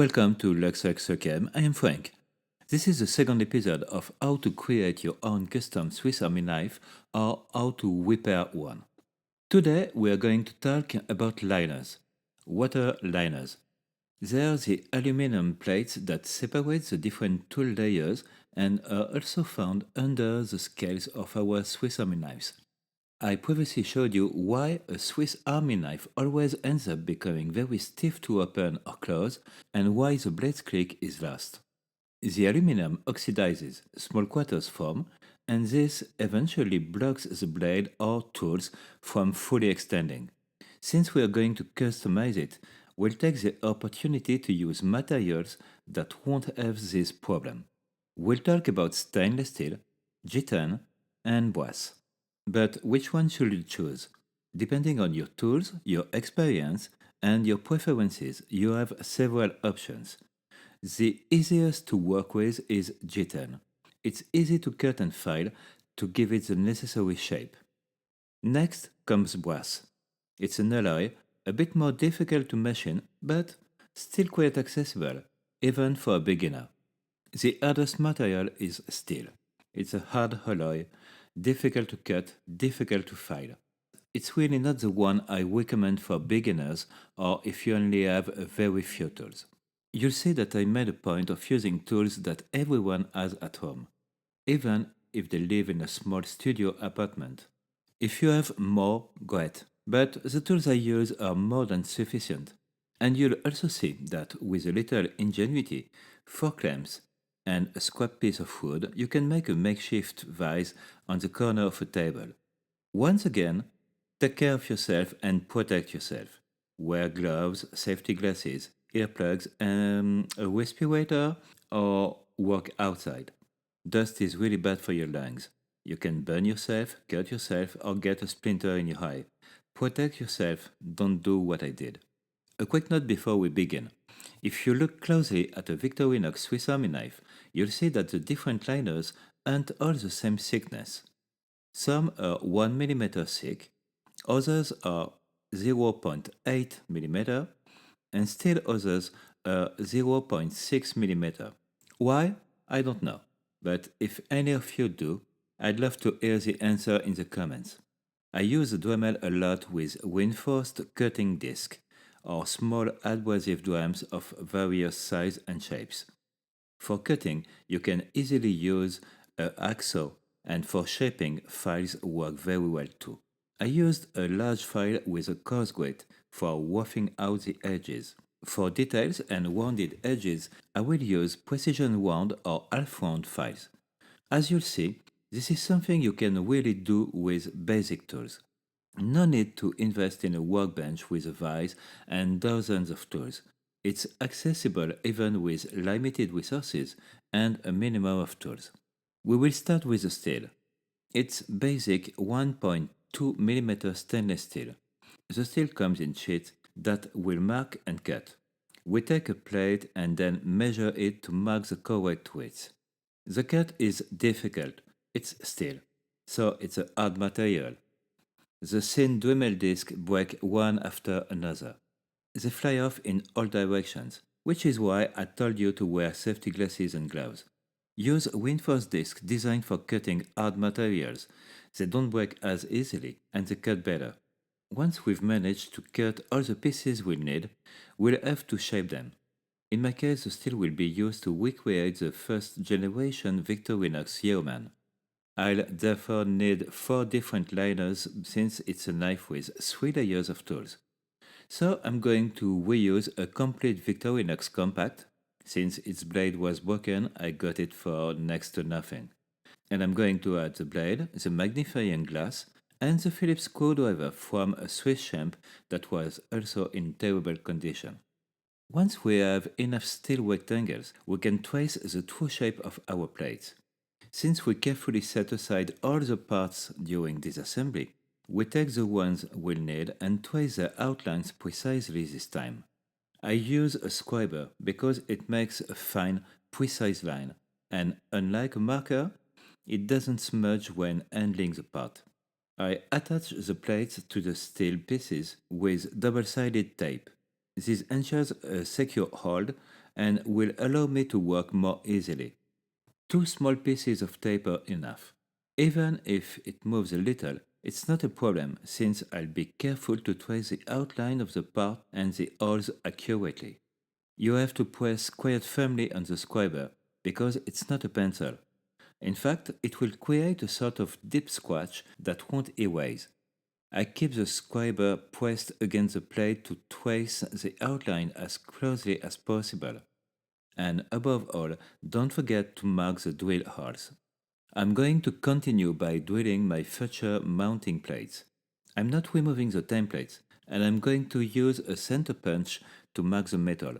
Welcome to Lux Lux Lucem. I am Frank. This is the second episode of how to create your own custom Swiss Army knife or how to repair one. Today we are going to talk about liners, water liners. They are the aluminum plates that separate the different tool layers and are also found under the scales of our Swiss Army knives. I previously showed you why a Swiss Army knife always ends up becoming very stiff to open or close and why the blade click is lost. The aluminum oxidizes, small quarters form, and this eventually blocks the blade or tools from fully extending. Since we are going to customize it, we'll take the opportunity to use materials that won't have this problem. We'll talk about stainless steel, G10, and brass. But which one should you choose? Depending on your tools, your experience, and your preferences, you have several options. The easiest to work with is G10. It's easy to cut and file to give it the necessary shape. Next comes brass. It's an alloy, a bit more difficult to machine, but still quite accessible, even for a beginner. The hardest material is steel. It's a hard alloy, difficult to cut, difficult to file. It's really not the one I recommend for beginners or if you only have a very few tools. You'll see that I made a point of using tools that everyone has at home, even if they live in a small studio apartment. If you have more, great, but the tools I use are more than sufficient. And you'll also see that with a little ingenuity, 4 clamps, and a scrap piece of wood, you can make a makeshift vise on the corner of a table. Once again, take care of yourself and protect yourself. Wear gloves, safety glasses, earplugs, and a respirator, or work outside. Dust is really bad for your lungs. You can burn yourself, cut yourself, or get a splinter in your eye. Protect yourself, don't do what I did. A quick note before we begin. If you look closely at a Victorinox Swiss Army knife, you'll see that the different liners aren't all the same thickness. Some are 1 mm thick, others are 0.8 mm, and still others are 0.6 mm. Why? I don't know, but if any of you do, I'd love to hear the answer in the comments. I use the Dremel a lot with reinforced cutting disc or small adhesive drums of various sizes and shapes. For cutting, you can easily use a hacksaw, and for shaping, files work very well too. I used a large file with a coarse grit for roughing out the edges. For details and rounded edges, I will use precision round or half round files. As you'll see, this is something you can really do with basic tools. No need to invest in a workbench with a vise and dozens of tools. It's accessible even with limited resources and a minimum of tools. We will start with the steel. It's basic 1.2 mm stainless steel. The steel comes in sheets that will mark and cut. We take a plate and then measure it to mark the correct width. The cut is difficult, it's steel, so it's a hard material. The thin Dremel discs break one after another. They fly off in all directions, which is why I told you to wear safety glasses and gloves. Use reinforced discs designed for cutting hard materials. They don't break as easily and they cut better. Once we've managed to cut all the pieces we'll need, we'll have to shape them. In my case, the steel will be used to recreate the first generation Victorinox Yeoman. I'll therefore need 4 different liners since it's a knife with 3 layers of tools. So I'm going to reuse a complete Victorinox compact. Since its blade was broken, I got it for next to nothing. And I'm going to add the blade, the magnifying glass, and the Phillips screwdriver from a Swiss champ that was also in terrible condition. Once we have enough steel rectangles, we can trace the true shape of our plates. Since we carefully set aside all the parts during disassembly, we take the ones we'll need and trace their outlines precisely this time. I use a scriber because it makes a fine, precise line, and unlike a marker, it doesn't smudge when handling the part. I attach the plates to the steel pieces with double-sided tape. This ensures a secure hold and will allow me to work more easily. 2 small pieces of tape are enough. Even if it moves a little, it's not a problem since I'll be careful to trace the outline of the part and the holes accurately. You have to press quite firmly on the scriber because it's not a pencil. In fact, it will create a sort of deep scratch that won't erase. I keep the scriber pressed against the plate to trace the outline as closely as possible. And above all, don't forget to mark the drill holes. I'm going to continue by drilling my future mounting plates. I'm not removing the templates, and I'm going to use a center punch to mark the metal.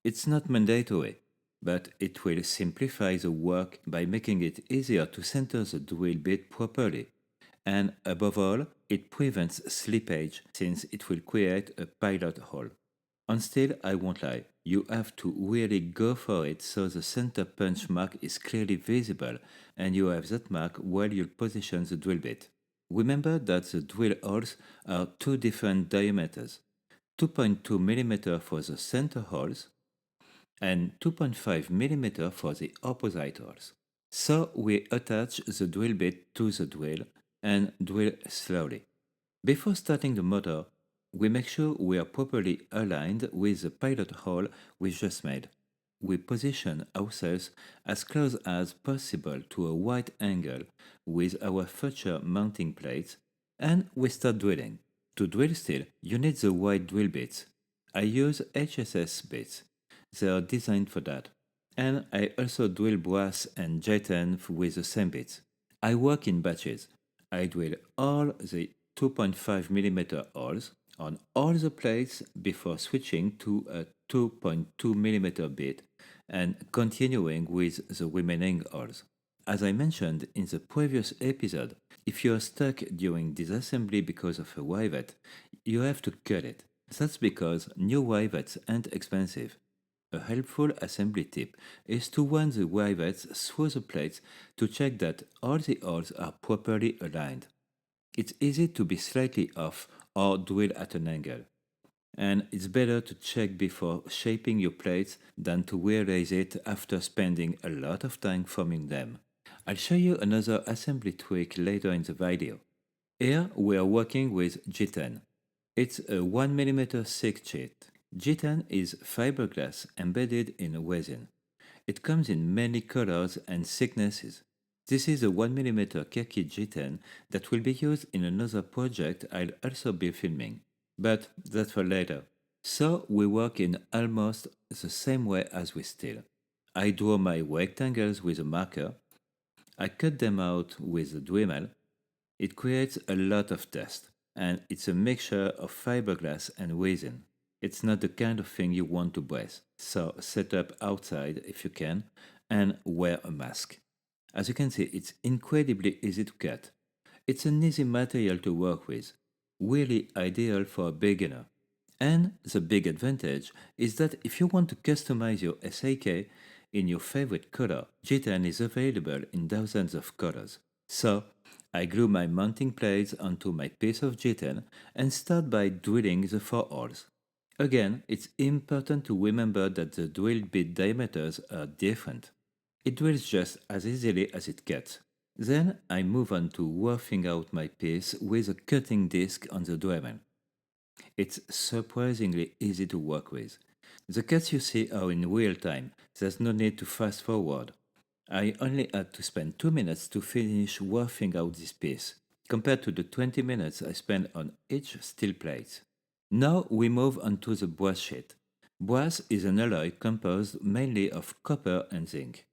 It's not mandatory, but it will simplify the work by making it easier to center the drill bit properly. And above all, it prevents slippage since it will create a pilot hole. On steel, I won't lie, you have to really go for it so the center punch mark is clearly visible and you have that mark while you position the drill bit. Remember that the drill holes are 2 different diameters, 2.2 mm for the center holes and 2.5 mm for the opposite holes. So we attach the drill bit to the drill and drill slowly. Before starting the motor, we make sure we are properly aligned with the pilot hole we just made. We position ourselves as close as possible to a right angle with our future mounting plates and we start drilling. To drill steel, you need the right drill bits. I use HSS bits. They are designed for that. And I also drill brass and G10 with the same bits. I work in batches. I drill all the 2.5 mm holes on all the plates before switching to a 2.2 mm bit and continuing with the remaining holes. As I mentioned in the previous episode, if you are stuck during disassembly because of a rivet, you have to cut it. That's because new rivets aren't expensive. A helpful assembly tip is to run the rivets through the plates to check that all the holes are properly aligned. It's easy to be slightly off or drill at an angle. And it's better to check before shaping your plates than to realize it after spending a lot of time forming them. I'll show you another assembly trick later in the video. Here we are working with G10. It's a 1mm thick sheet. G10 is fiberglass embedded in resin. It comes in many colors and thicknesses. This is a 1mm khaki G10 that will be used in another project I'll also be filming, but that's for later. So we work in almost the same way as with steel. I draw my rectangles with a marker, I cut them out with a Dremel. It creates a lot of dust, and it's a mixture of fiberglass and resin. It's not the kind of thing you want to breathe, so set up outside if you can, and wear a mask. As you can see, it's incredibly easy to cut. It's an easy material to work with, really ideal for a beginner. And the big advantage is that if you want to customize your SAK in your favorite color, G10 is available in dozens of colors. So, I glue my mounting plates onto my piece of G10 and start by drilling the 4 holes. Again, it's important to remember that the drill bit diameters are different. It drills just as easily as it cuts. Then I move on to roughing out my piece with a cutting disc on the Dremel. It's surprisingly easy to work with. The cuts you see are in real time, there's no need to fast forward. I only had to spend 2 minutes to finish roughing out this piece, compared to the 20 minutes I spent on each steel plate. Now we move on to the brass sheet. Brass is an alloy composed mainly of copper and zinc.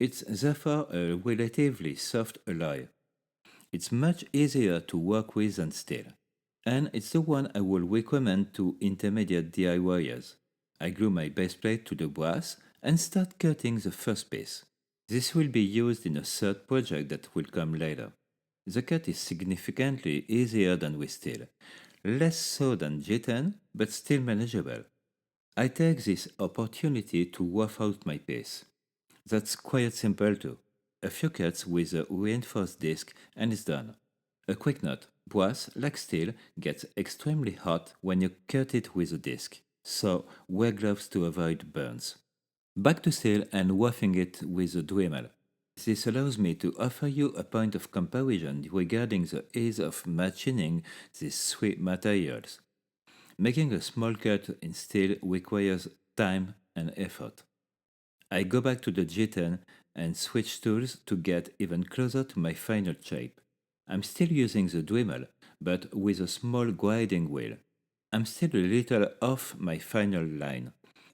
It's therefore a relatively soft alloy. It's much easier to work with than steel, and it's the one I will recommend to intermediate DIYers. I glue my base plate to the brass and start cutting the first piece. This will be used in a third project that will come later. The cut is significantly easier than with steel, less so than G10, but still manageable. I take this opportunity to rough out my piece. That's quite simple too. A few cuts with a reinforced disc and it's done. A quick note, brass, like steel, gets extremely hot when you cut it with a disc, so wear gloves to avoid burns. Back to steel and roughing it with a Dremel. This allows me to offer you a point of comparison regarding the ease of machining these three materials. Making a small cut in steel requires time and effort. I go back to the G10 and switch tools to get even closer to my final shape. I'm still using the Dremel, but with a small grinding wheel. I'm still a little off my final line.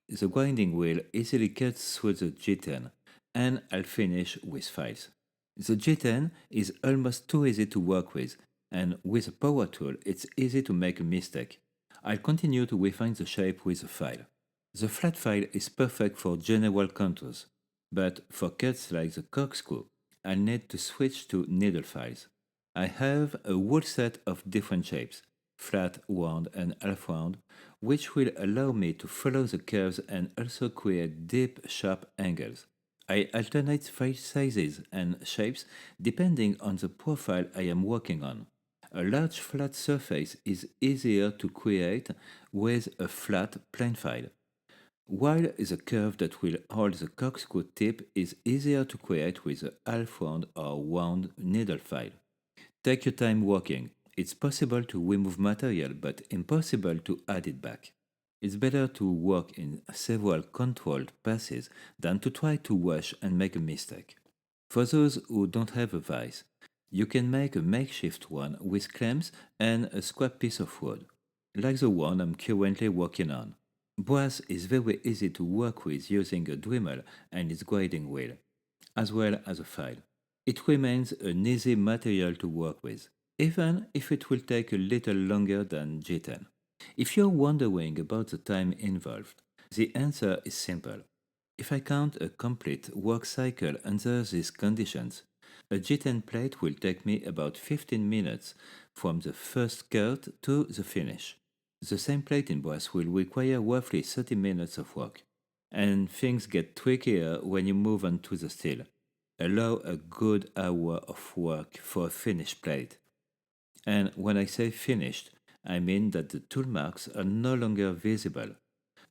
The grinding wheel easily cuts through the G10, and I'll finish with files. The G10 is almost too easy to work with, and with a power tool it's easy to make a mistake. I'll continue to refine the shape with a file. The flat file is perfect for general contours, but for cuts like the corkscrew, I'll need to switch to needle files. I have a whole set of different shapes, flat, round, and half round, which will allow me to follow the curves and also create deep, sharp angles. I alternate file sizes and shapes depending on the profile I am working on. A large flat surface is easier to create with a flat plain file, while the curve that will hold the corkscrew tip is easier to create with a half round or round needle file. Take your time working. It's possible to remove material but impossible to add it back. It's better to work in several controlled passes than to try to rush and make a mistake. For those who don't have a vise, you can make a makeshift one with clamps and a scrap piece of wood, like the one I'm currently working on. Brass is very easy to work with using a Dremel and its grinding wheel, as well as a file. It remains an easy material to work with, even if it will take a little longer than G10. If you're wondering about the time involved, the answer is simple. If I count a complete work cycle under these conditions, a G10 plate will take me about 15 minutes from the first cut to the finish. The same plate in brass will require roughly 30 minutes of work. And things get trickier when you move on to the steel. Allow a good hour of work for a finished plate. And when I say finished, I mean that the tool marks are no longer visible.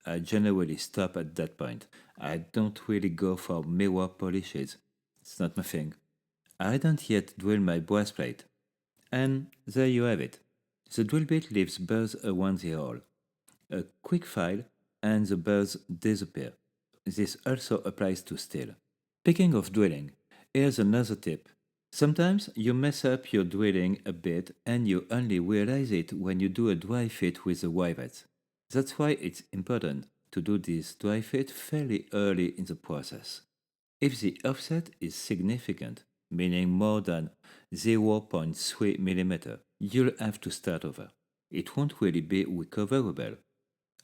I generally stop at that point. I don't really go for mirror polishes. It's not my thing. I don't yet drill my brass plate. And there you have it. The drill bit leaves burrs around the hole. A quick file and the burrs disappear. This also applies to steel. Speaking of drilling, here's another tip. Sometimes you mess up your drilling a bit and you only realize it when you do a dry fit with the rivets. That's why it's important to do this dry fit fairly early in the process. If the offset is significant, meaning more than 0.3 mm, you'll have to start over. It won't really be recoverable.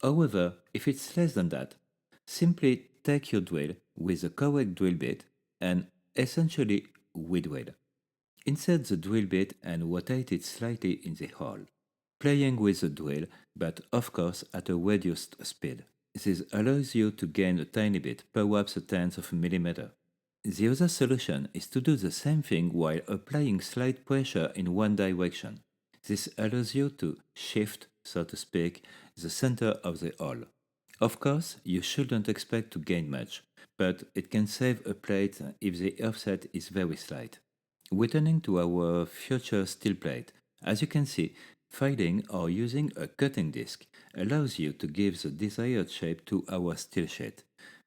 However, if it's less than that, simply take your drill with the correct drill bit and essentially redrill. Insert the drill bit and rotate it slightly in the hole, playing with the drill, but of course at a reduced speed. This allows you to gain a tiny bit, perhaps a tenth of a millimeter. The other solution is to do the same thing while applying slight pressure in one direction. This allows you to shift, so to speak, the center of the hole. Of course, you shouldn't expect to gain much, but it can save a plate if the offset is very slight. Returning to our future steel plate, as you can see, filing or using a cutting disc allows you to give the desired shape to our steel sheet,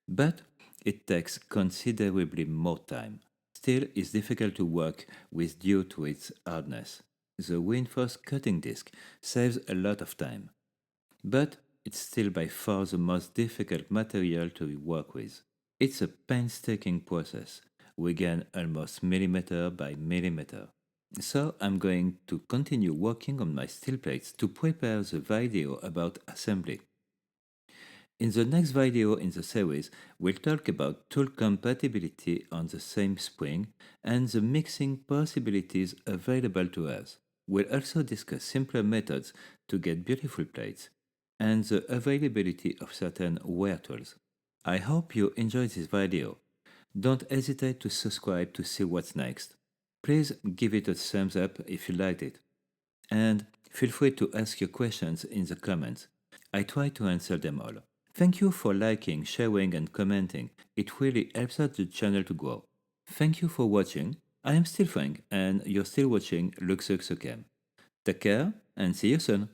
but it takes considerably more time. Steel is difficult to work with due to its hardness. The reinforced cutting disc saves a lot of time, but it's still by far the most difficult material to work with. It's a painstaking process. We gain almost millimeter by millimeter. So I'm going to continue working on my steel plates to prepare the video about assembly. In the next video in the series, we'll talk about tool compatibility on the same spring and the mixing possibilities available to us. We'll also discuss simpler methods to get beautiful plates and the availability of certain wear tools. I hope you enjoyed this video. Don't hesitate to subscribe to see what's next. Please give it a thumbs up if you liked it. And feel free to ask your questions in the comments. I try to answer them all. Thank you for liking, sharing and commenting. It really helps out the channel to grow. Thank you for watching. I am still Frank and you're still watching Lux Lux Lucem. Take care and see you soon.